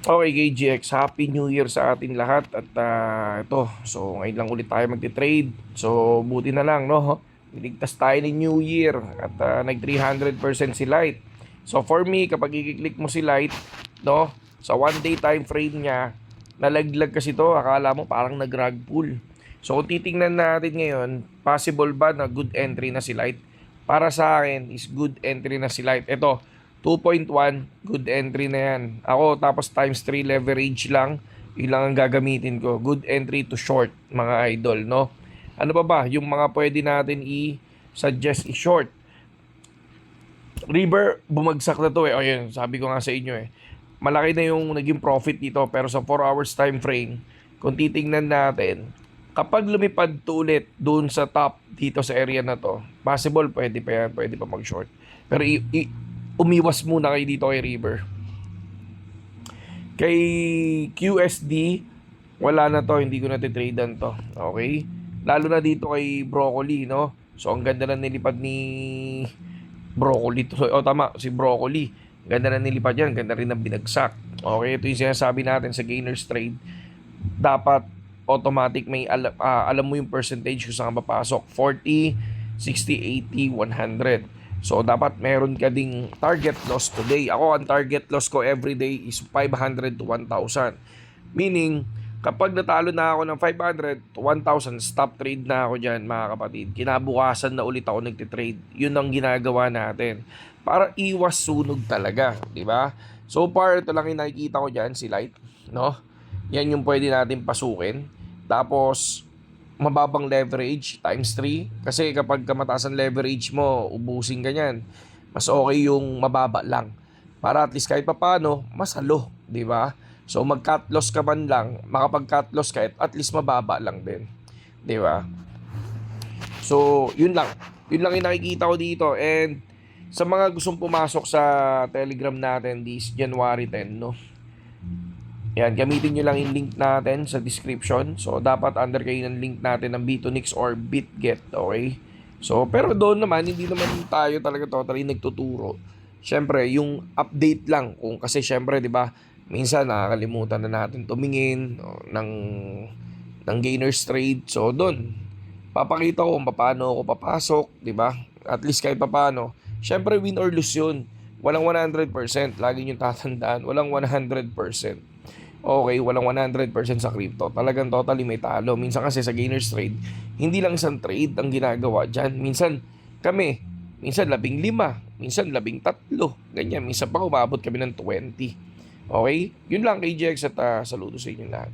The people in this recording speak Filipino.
Okay, KGX, Happy New Year sa ating lahat at ito, so ngayon lang ulit tayo magte-trade. So buti na lang, no? Niligtas tayo ni New Year at nag 300% si Light. So for me, kapag i-click mo si Light, no? Sa 1 day time frame niya, nalaglag kasi to, akala mo parang nag-rug pull. So kung titingnan natin ngayon, possible ba na good entry na si Light? Para sa akin is good entry na si Light. Ito, 2.1, good entry na yan. Ako, tapos times 3 leverage lang. Yun lang ang gagamitin ko. Good entry to short, mga idol, no? Ano pa ba? Yung mga pwede natin i-suggest i-short. River, bumagsak na to eh. O yun, sabi ko nga sa inyo eh. Malaki na yung naging profit dito. Pero sa 4 hours time frame, kung titingnan natin, kapag lumipad to ulit doon sa top dito sa area na to, possible pwede pa yan, pwede pa mag-short. Pero umiwas muna kayo dito kay River. Kay QSD, wala na to, hindi ko na titradean to. Okay? Lalo na dito kay Broccoli, no? So, ang ganda na nilipad ni Broccoli. O tama, si Broccoli. Ganda na nilipad yan, ganda rin ang binagsak. Okay, ito yung sinasabi natin sa gainers trade. Dapat automatic may alam mo yung percentage kung saan mapasok. 40, 60, 80, 100. So, dapat meron ka ding target loss today. Ako, ang target loss ko everyday is 500 to 1,000. Meaning, kapag natalo na ako ng 500 to 1,000, stop trade na ako dyan, mga kapatid. Kinabukasan na ulit ako nagtitrade. Yun ang ginagawa natin. Para iwas sunog talaga, di ba? So far, ito lang yung nakikita ko dyan, si Light. No? Yan yung pwede natin pasukin. Tapos, mababang leverage times 3 kasi kapag mataas ang leverage mo ubusin ka niyan, mas okay yung mababa lang para at least kahit papaano masalo, di ba? So mag cut loss ka man lang, makapag cut loss ka at least mababa lang din, di ba? So yun lang yung nakikita ko dito. And sa mga gustong pumasok sa Telegram natin this January 10, no, yan, gamitin nyo lang yung link natin sa description. So, dapat under kayo ng link natin ng Bitonix or BitGet, okay? So, pero doon naman, hindi naman tayo talaga totally nagtuturo. Siyempre, yung update lang. Kung kasi siyempre, di ba, minsan nakakalimutan na natin tumingin ng gainers trade. So, doon, papakita ko kung paano ako papasok, di ba? At least kahit paano. Siyempre, win or lose yun. Walang 100%. Lagi nyo tatandaan. Walang 100%. Okay, walang 100% sa crypto. Talagang totally may talo. Minsan kasi sa gainers trade, hindi lang isang trade ang ginagawa dyan. Minsan 15, minsan 13, ganyan. Minsan pa umabot kami ng 20. Okay? Yun lang KJX at saludo sa inyo lahat.